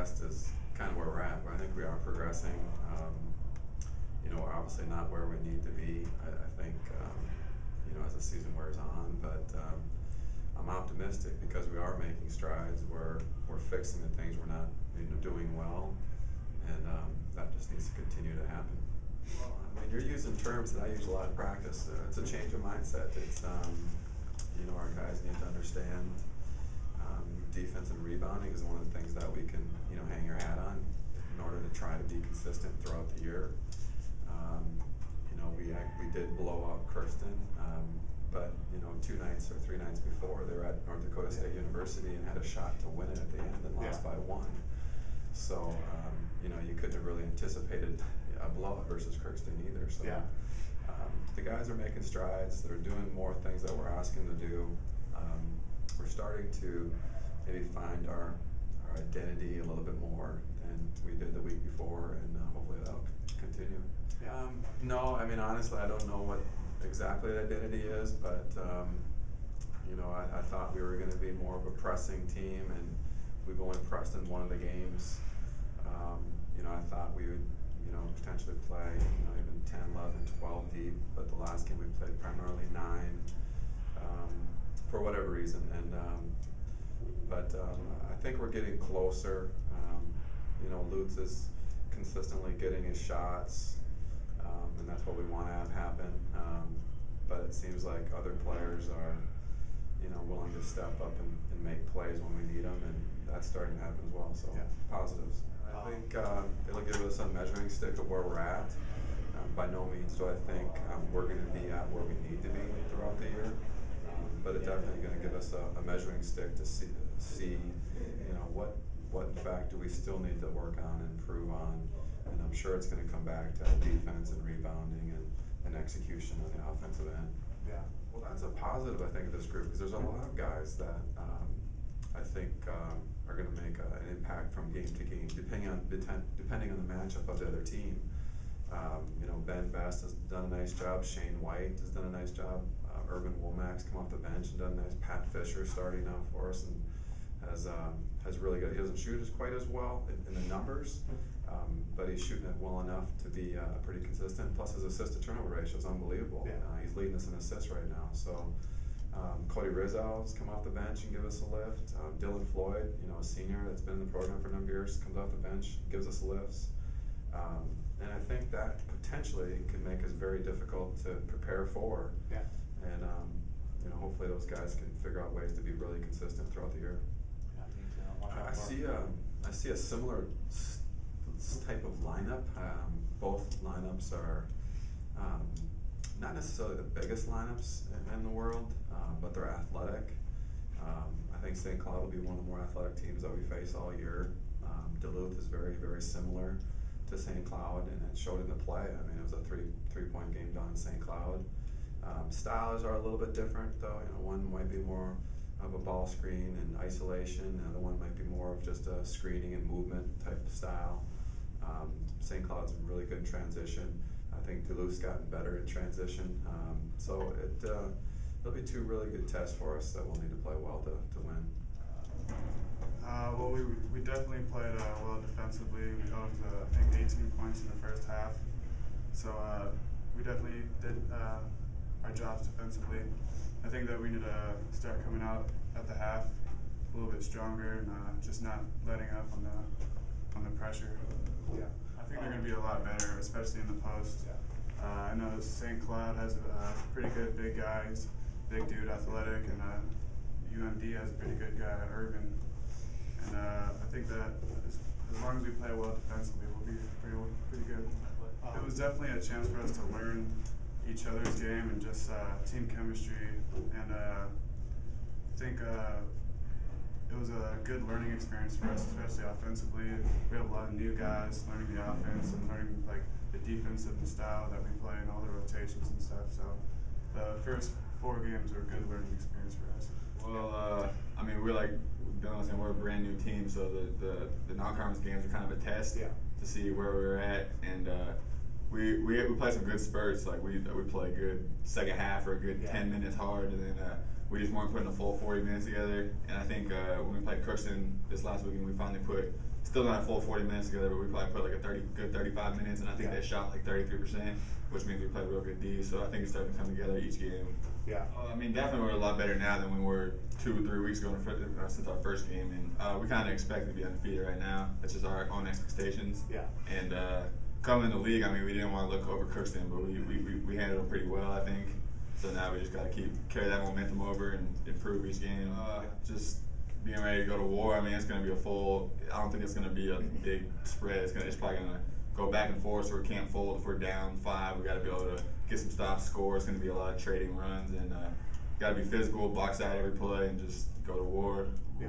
progressed is kind of where we're at. But I think we are progressing. We're obviously not where we need to be. I think as the season wears on, but I'm optimistic because we are making strides. We're fixing the things we're not doing well, and that just needs to continue to happen. Well, I mean, you're using terms that I use a lot in practice. It's a change of mindset. It's our guys need to understand defense and rebounding is one of the things that we can hang your hat on in order to try to be consistent throughout the year. We did blow out Kirsten, but 2 nights or 3 nights before they were at North Dakota State University and had a shot to win it at the end and lost by 1. So you couldn't have really anticipated a blowout versus Kirsten either. So the guys are making strides. They're doing more things that we're asking them to do. We're starting to maybe find our identity a little bit more than we did the week before, and hopefully that'll continue. No, I mean, honestly, I don't know what exactly the identity is, but I thought we were going to be more of a pressing team, and we've only pressed in one of the games. I thought we would potentially play even 10, 11, 12 deep, but the last game we played primarily 9 for whatever reason, and but I think we're getting closer. Lutes is consistently getting his shots, and that's what we want to have happen. But it seems like other players are, willing to step up and make plays when we need them, and that's starting to happen as well. So positives. I think it'll give us a measuring stick of where we're at. By no means do I think we're going to be at where we need to be throughout the year, but it's definitely going to give us a measuring stick to see what in fact do we still need to work on and improve on, and I'm sure it's going to come back to defense and rebounding and execution on the offensive end. Yeah, well, that's a positive, I think, of this group, because there's a lot of guys that I think are going to make an impact from game to game, depending on the matchup of the other team. Ben Best has done a nice job. Shane White has done a nice job. Urban Womack's come off the bench and done nice. Pat Fisher starting now for us and has really good. He doesn't shoot quite as well in the numbers, but he's shooting it well enough to be pretty consistent. Plus his assist to turnover ratio is unbelievable. He's leading us in assists right now. So Cody Rizzo's come off the bench and give us a lift. Dillon Floyd, a senior that's been in the program for a number of years, comes off the bench, gives us lifts. And I think that potentially could make us very difficult to prepare for. And hopefully those guys can figure out ways to be really consistent throughout the year. I see a similar type of lineup. Both lineups are not necessarily the biggest lineups in the world, but they're athletic. I think St. Cloud will be one of the more athletic teams that we face all year. Duluth is very, very similar to St. Cloud, and it showed in the play. I mean, it was a three-point game down in St. Cloud. Styles are a little bit different, though. One might be more of a ball screen and isolation. The other one might be more of just a screening and movement type of style. St. Cloud's really good in transition. I think Duluth's gotten better in transition. So it'll be 2 really good tests for us that we'll need to play well to win. Well, we definitely played well defensively. We held, I think, 18 points in the first half. So we definitely did our jobs defensively. I think that we need to start coming out at the half a little bit stronger and just not letting up on the pressure. I think they're going to be a lot better, especially in the post. I know St. Cloud has a pretty good big guy. He's a big dude, athletic, and UMD has a pretty good guy, Urban. And I think that as long as we play well defensively, we'll be pretty good. It was definitely a chance for us to learn each other's game and just team chemistry. And I think it was a good learning experience for us, especially offensively. We have a lot of new guys learning the offense and learning the defensive style that we play and all the rotations and stuff. So the first 4 games were a good learning experience for us. Well, I mean, we're a brand new team, so the non-conference games are kind of a test to see where we're at, and we play some good spurts. Like we play a good second half or a good 10 minutes hard, and then we just weren't putting the full 40 minutes together. And I think when we played Crookston this last weekend, we finally put still not a full 40 minutes together, but we probably put like a good 35 minutes, and I think they shot like 33%, which means we played real good D. So I think it's starting to come together each game. Yeah. I mean, definitely we're a lot better now than we were 2 or 3 weeks ago since our first game, and we kind of expect to be undefeated right now. That's just our own expectations. Yeah. And coming in the league, I mean, we didn't want to look overcooked them, but we handled them pretty well, I think. So now we just got to carry that momentum over and improve each game. Just being ready to go to war. I mean, it's going to be I don't think it's going to be a big spread. It's probably going to go back and forth, so we can't fold. If we're down 5, we got to be able to get some stops, score. It's going to be a lot of trading runs, and got to be physical, box out every play, and just go to war. Yeah.